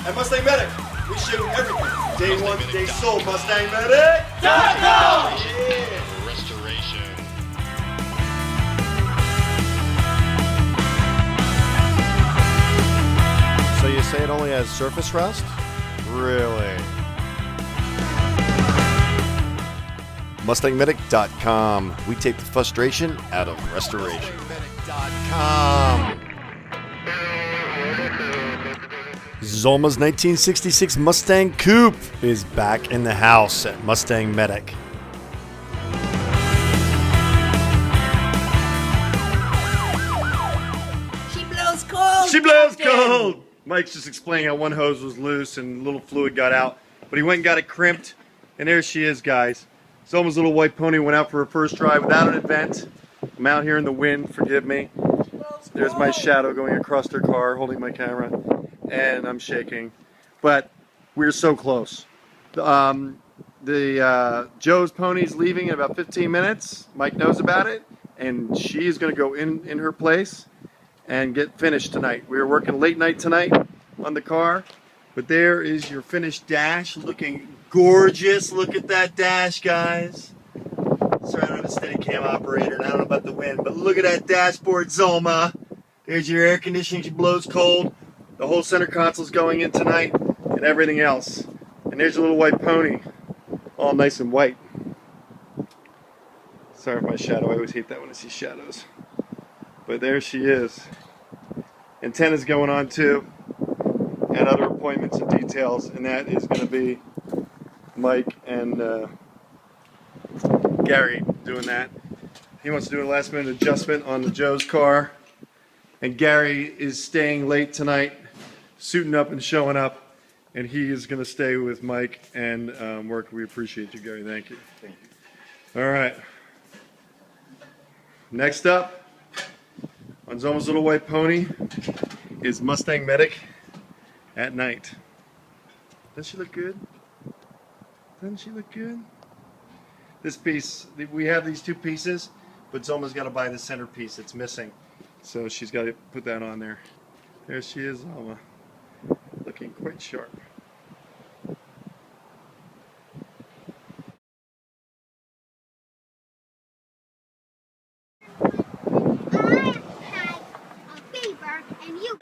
At Mustang Medic, we show you everything. Day one, day sold. MustangMedic.com! Yeah. Restoration. So you say it only has surface rust? Really? MustangMedic.com. We take the frustration out of restoration. MustangMedic.com. Zulma's 1966 Mustang Coupe is back in the house at Mustang Medic. She blows cold. She blows cold. Mike's just explaining how one hose was loose and a little fluid got out, but he went and got it crimped, and there she is, guys. Zulma's little white pony went out for her first drive without an event. I'm out here in the wind, forgive me. There's my shadow going across her car, holding my camera, and I'm shaking. But we're so close. Joe's pony's leaving in about 15 minutes. Mike knows about it, and she's going to go in her place and get finished tonight. We were working late night tonight on the car, but there is your finished dash, looking gorgeous. Look at that dash, guys. Sorry, I don't have a steady cam operator, and I don't know about the wind, but look at that dashboard, Zulma. There's your air conditioning, she blows cold. The whole center console's going in tonight, and everything else. And there's your little white pony, all nice and white. Sorry for my shadow, I always hate that when I see shadows. But there she is. Antenna's going on too, and other appointments and details, and that is going to be Mike and Gary doing that. He wants to do a last minute adjustment on the Joe's car, and Gary is staying late tonight, suiting up and showing up, and he is going to stay with Mike and work. We appreciate you, Gary. Thank you. Thank you. All right. Next up, on Zulma's little white pony is Mustang Medic at night. Doesn't she look good? Doesn't she look good? This piece, we have these two pieces, but Zulma's got to buy the center piece. It's missing. So she's got to put that on there. There she is, Zulma. Looking quite sharp.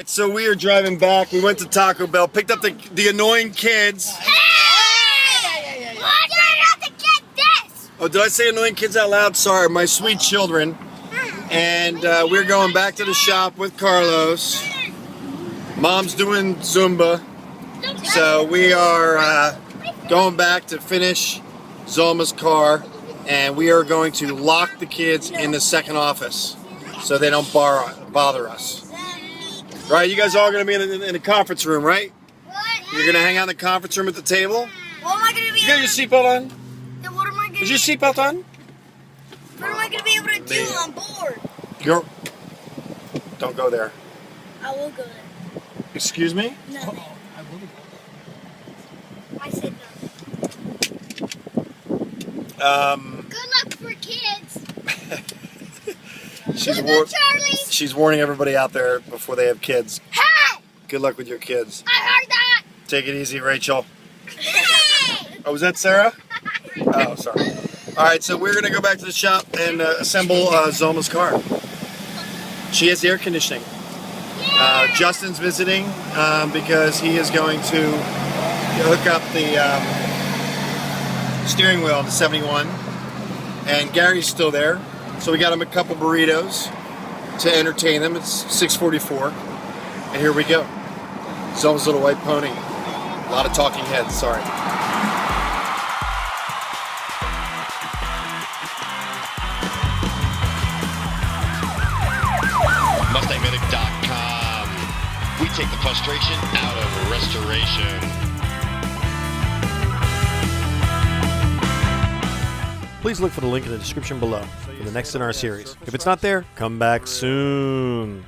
So we are driving back. We went to Taco Bell, picked up the annoying kids. Hey! Why did I have to get this? Oh, did I say annoying kids out loud? Sorry, my sweet children. And we're going back to the shop with Carlos. Mom's doing Zumba. So we are going back to finish Zulma's car. And we are going to lock the kids in the second office so they don't bother us. Right, you guys are all going to be in the conference room, right? What? You're going to hang out in the conference room at the table? What am I going to be You got your seatbelt on? Then what am I going to Is your seatbelt on? What am I going to be able to do on board? Don't go there. I will go there. Excuse me? Nothing. I said nothing. Good luck for kids. She's warning everybody out there before they have kids. Hey! Good luck with your kids. I heard that. Take it easy, Rachel. Hey! Oh, was that Sarah? Oh, sorry. All right, so we're going to go back to the shop and assemble Zulma's car. She has air conditioning. Justin's visiting because he is going to hook up the steering wheel to 71. And Gary's still there. So we got him a couple burritos to entertain them. It's 6:44. And here we go. Zulma's little white pony. A lot of talking heads, sorry. MustangMedic.com. We take the frustration out of restoration. Please look for the link in the description below for the next in our series. If it's not there, come back soon.